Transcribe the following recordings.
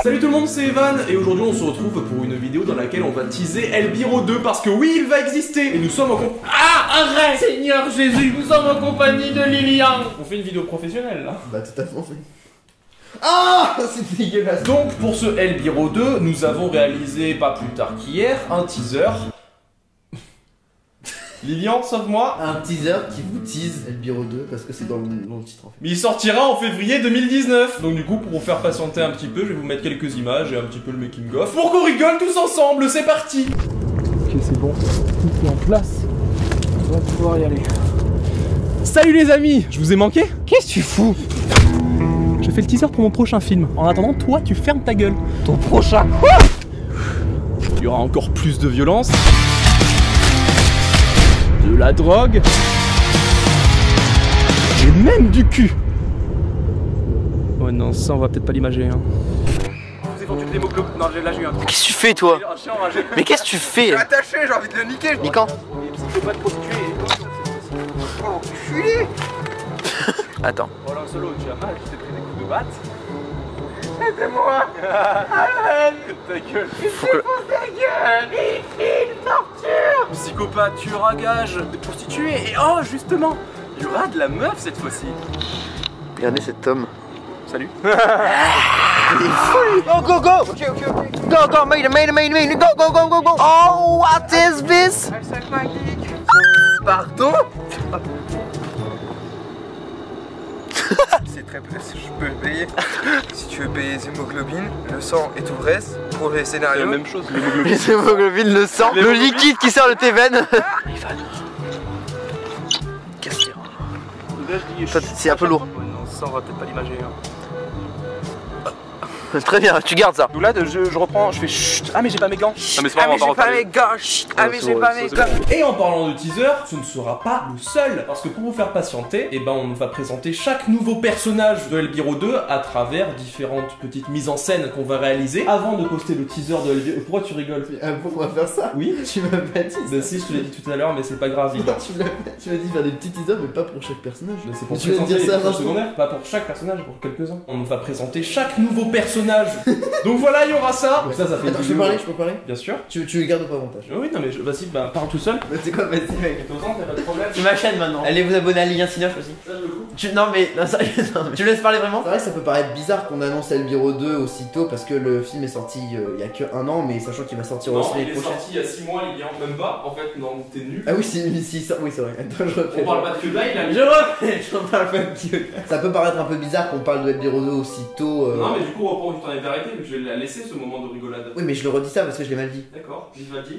Salut tout le monde, c'est Evan et aujourd'hui on se retrouve pour une vidéo dans laquelle on va teaser Elbiro 2 parce que oui, il va exister et nous sommes en compagnie... Ah, arrête Seigneur Jésus, nous sommes en compagnie de Lilian. On fait une vidéo professionnelle là. Bah totalement fait. Ah, c'est dégueulasse. Donc pour ce Elbiro 2, nous avons réalisé pas plus tard qu'hier un teaser. Lilian, sauve-moi. Un teaser qui vous tease Elbiro 2 parce que c'est dans le titre en fait. Mais il sortira en février 2019. Donc du coup, pour vous faire patienter un petit peu, je vais vous mettre quelques images et un petit peu le making of pour qu'on rigole tous ensemble, c'est parti. Ok, c'est bon, tout est en place. On va pouvoir y aller. Salut les amis, je vous ai manqué? Qu'est-ce que tu fous? Je fais le teaser pour mon prochain film. En attendant, toi, tu fermes ta gueule. Ton prochain. Il y aura encore plus de violence. De la drogue. Et même du cul. Oh non, ça on va peut-être pas l'imager hein. Je vous ai vendu de l'hémoglobine. Non, là j'ai eu un truc. Qu'est-ce que tu fais toi? Mais qu'est-ce que tu fais? Je suis attaché, j'ai envie de le niquer. Niquant. Psychopathe prostitué. Oh, enculé. Attends. Oh là, solo, tu as mal, tu t'es pris des coups de batte. Aidez-moi. Ta gueule. Faut que... Ta gueule. Il torture. Psychopathe, tueur à gage, des prostituées. Et oh, justement, il y aura de la meuf cette fois-ci. Regardez cet homme. Salut. Oh go go! Ok, ok, ok. Go go, made it, go go go go go! Oh, what is this? I suck my dick. Pardon? C'est très peu, je peux payer. Si tu veux payer les hémoglobines, le sang et tout le reste, pour les C'est scénarios. la même chose, l'hémoglobine. Les hémoglobines, le sang, le liquide qui sort de tes veines. Ivan. Qu'est-ce c'est un peu lourd. Ouais, non, ça on va peut-être pas l'imager. Hein. Très bien, tu gardes ça. Donc là, je reprends, je fais chut. Ah, mais j'ai pas mes gants. Ah, mais c'est Ah mais j'ai pas mes gants. Chut. Ah mais j'ai pas mes gants. Et en parlant de teaser, ce ne sera pas le seul. Parce que pour vous faire patienter, eh ben, on va présenter chaque nouveau personnage de Elbiro 2 à travers différentes petites mises en scène qu'on va réaliser avant de poster le teaser de Elbiro. Pourquoi tu rigoles? Ah bon, on va faire ça? Oui. Tu m'as pas dit. Bah si, je te l'ai dit tout à l'heure, mais c'est pas grave. Non, tu m'as dit faire des petits teasers, mais pas pour chaque personnage. Mais c'est pour tu veux présenter dire les ça personnages maintenant? secondaires, pas pour chaque personnage, pour quelques-uns. On va présenter chaque nouveau personnage. Donc voilà, il y aura ça. Donc ça fait Attends, une je peux vidéo. parler? Bien sûr. Tu le gardes pas au montage? Oui, non, mais vas-y, bah, parle tout seul. Bah c'est quoi, vas-y mec. T'as pas de problème. C'est ma chaîne maintenant. Allez vous abonner à Lilian Cinoche aussi. Non mais, non, sérieux, non, mais tu me laisses parler vraiment? C'est vrai que ça peut paraître bizarre qu'on annonce Elbiro 2 aussitôt parce que le film est sorti il y a que un an, mais sachant qu'il va sortir Non, aussi il l'année est prochaine. sorti il y a 6 mois, il y a même pas. En fait, non, t'es nul. Ah oui, si, ça, oui c'est vrai. Attends, je refais. On parle pas de que là, il a mis. Je refais, j'en parle pas de Dieu. Ça peut paraître un peu bizarre qu'on parle de Elbiro 2 aussitôt. Non, mais du coup, reprends où tu t'en avais arrêté, je vais la laisser ce moment de rigolade. Oui, mais je le redis ça parce que je l'ai mal dit. D'accord, il va dire.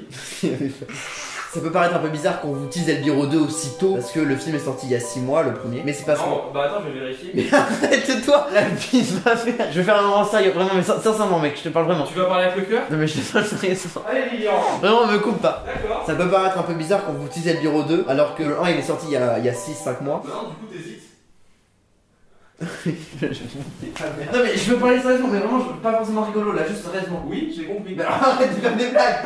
Ça peut paraître un peu bizarre qu'on vous tease Elbiro 2 aussitôt parce que le film est sorti il y a 6 mois, le premier. Mais c'est parce que. Non, bah attends, je vais vérifier. Mais arrête-toi! La bise va faire. Je vais faire un moment sérieux, vraiment, mais sincèrement mec, je te parle vraiment. Tu vas parler avec le cœur? Non mais je te parle sérieusement. Allez, Lilian. Vraiment, me coupe pas. D'accord. Ça peut paraître un peu bizarre qu'on vous tease Elbiro 2 alors que le 1 il est sorti il y a 6-5 mois. Non, du coup, t'hésites. Non mais je veux parler sérieusement, mais vraiment, je veux pas forcément rigolo là, juste sérieusement. Oui, j'ai compris. Mais arrête de faire des blagues!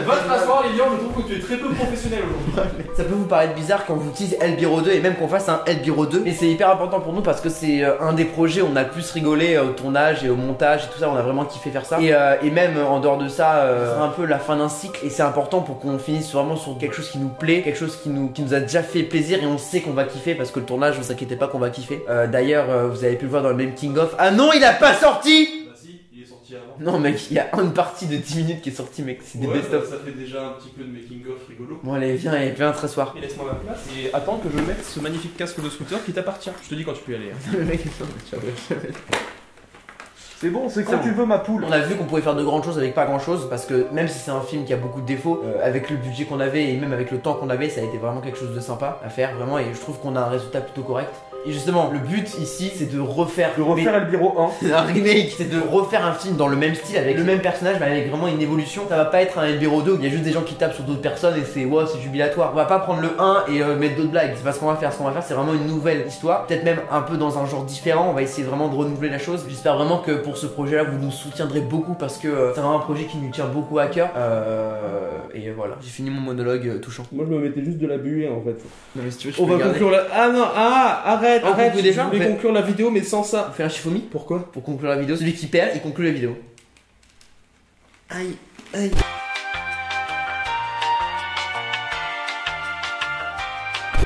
Va te rasseoir, Lilian, je trouve que tu es très peu professionnel aujourd'hui. Ça peut vous paraître bizarre qu'on vous tease Elbiro 2 et même qu'on fasse un Elbiro 2. Mais c'est hyper important pour nous parce que c'est un des projets où on a le plus rigolé au tournage et au montage et tout ça, on a vraiment kiffé faire ça. Et même en dehors de ça, c'est un peu la fin d'un cycle et c'est important pour qu'on finisse vraiment sur quelque chose qui nous plaît, quelque chose qui nous a déjà fait plaisir et on sait qu'on va kiffer parce que le tournage, vous inquiétez pas qu'on va kiffer. D'ailleurs, vous avez pu le voir dans le making of. Ah non, il a pas sorti! Bah si, il est sorti avant. Non mec, il y a une partie de 10 minutes qui est sortie mec, c'est des Ouais, best-of. ça fait déjà un petit peu de making-of rigolo. Bon allez, viens t'asseoir. Et laisse-moi ma place et attends que je mette ce magnifique casque de scooter qui t'appartient. Je te dis quand tu peux y aller. Le mec, C'est bon, c'est quand tu veux ma poule. On a vu qu'on pouvait faire de grandes choses avec pas grand chose parce que même si c'est un film qui a beaucoup de défauts, avec le budget qu'on avait et même avec le temps qu'on avait, ça a été vraiment quelque chose de sympa à faire vraiment et je trouve qu'on a un résultat plutôt correct. Et justement, le but ici, c'est de refaire Elbiro 1. un remake, c'est de refaire un film dans le même style avec le même personnage mais avec vraiment une évolution. Ça va pas être un Elbiro 2 où il y a juste des gens qui tapent sur d'autres personnes et c'est wow, c'est jubilatoire. On va pas prendre le 1 et mettre d'autres blagues. C'est pas ce qu'on va faire. Ce qu'on va faire, c'est vraiment une nouvelle histoire, peut-être même un peu dans un genre différent. On va essayer vraiment de renouveler la chose. J'espère vraiment que pour ce projet-là, vous nous soutiendrez beaucoup parce que c'est vraiment un projet qui nous tient beaucoup à cœur. Et voilà, j'ai fini mon monologue touchant. Moi je me mettais juste de la buée en fait. Non mais si tu veux, On va conclure la. Ah non, ah arrête. arrête, On arrête. conclut déjà, Je voulais en fait. conclure la vidéo, mais sans ça. On fait un Shifumi Pourquoi? pour conclure la vidéo. Celui qui perd, il conclut la vidéo. Aïe, aïe.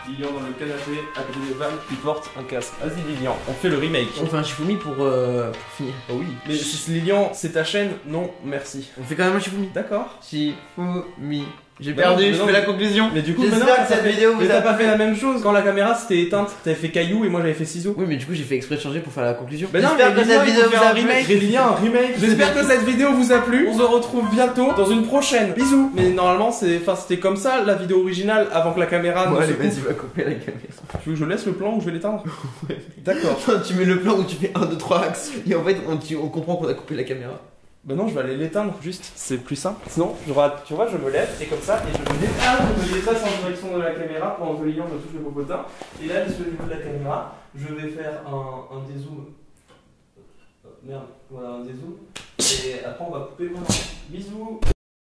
Lilian dans le canapé, à côté de Val qui porte un casque. Vas-y Lilian, on fait le remake. On fait un Shifumi pour finir. Oh oui. Mais Lilian, c'est ta chaîne? Non, merci. On fait quand même un Shifumi. D'accord. Shifumi. J'ai Bah perdu, non, mais je non, fais la mais- conclusion. Mais du coup, J'espère maintenant, que cette vidéo vous mais a t'as pas plu. fait la même chose. Quand la caméra s'était éteinte, t'avais fait caillou et moi j'avais fait ciseaux. Oui, mais du coup, j'ai fait exprès de changer pour faire la conclusion. Mais non, J'espère mais que cette Lilian, vidéo il faut vous faire a un plu. remake. Lilian, un remake. J'espère que cette vidéo vous a plu. On se retrouve bientôt dans une prochaine. Bisous. Mais normalement, c'était comme ça la vidéo originale avant que la caméra Bon, ne allez, se vas-y, coupe. va couper la caméra. Tu veux que je laisse le plan ou je vais l'éteindre? D'accord. Tu mets le plan où tu fais 1, 2, 3 axes. Et en fait, on comprend qu'on a coupé la caméra. Bah non, je vais aller l'éteindre juste, c'est plus simple. Sinon, tu vois, je me lève et comme ça, et je me déplace en direction de la caméra pendant que Lilian me touche le popotin. Et là, je suis au niveau de la caméra, je vais faire un dézoom. Merde, voilà, un dézoom. Et après, on va couper. Voilà. Bisous.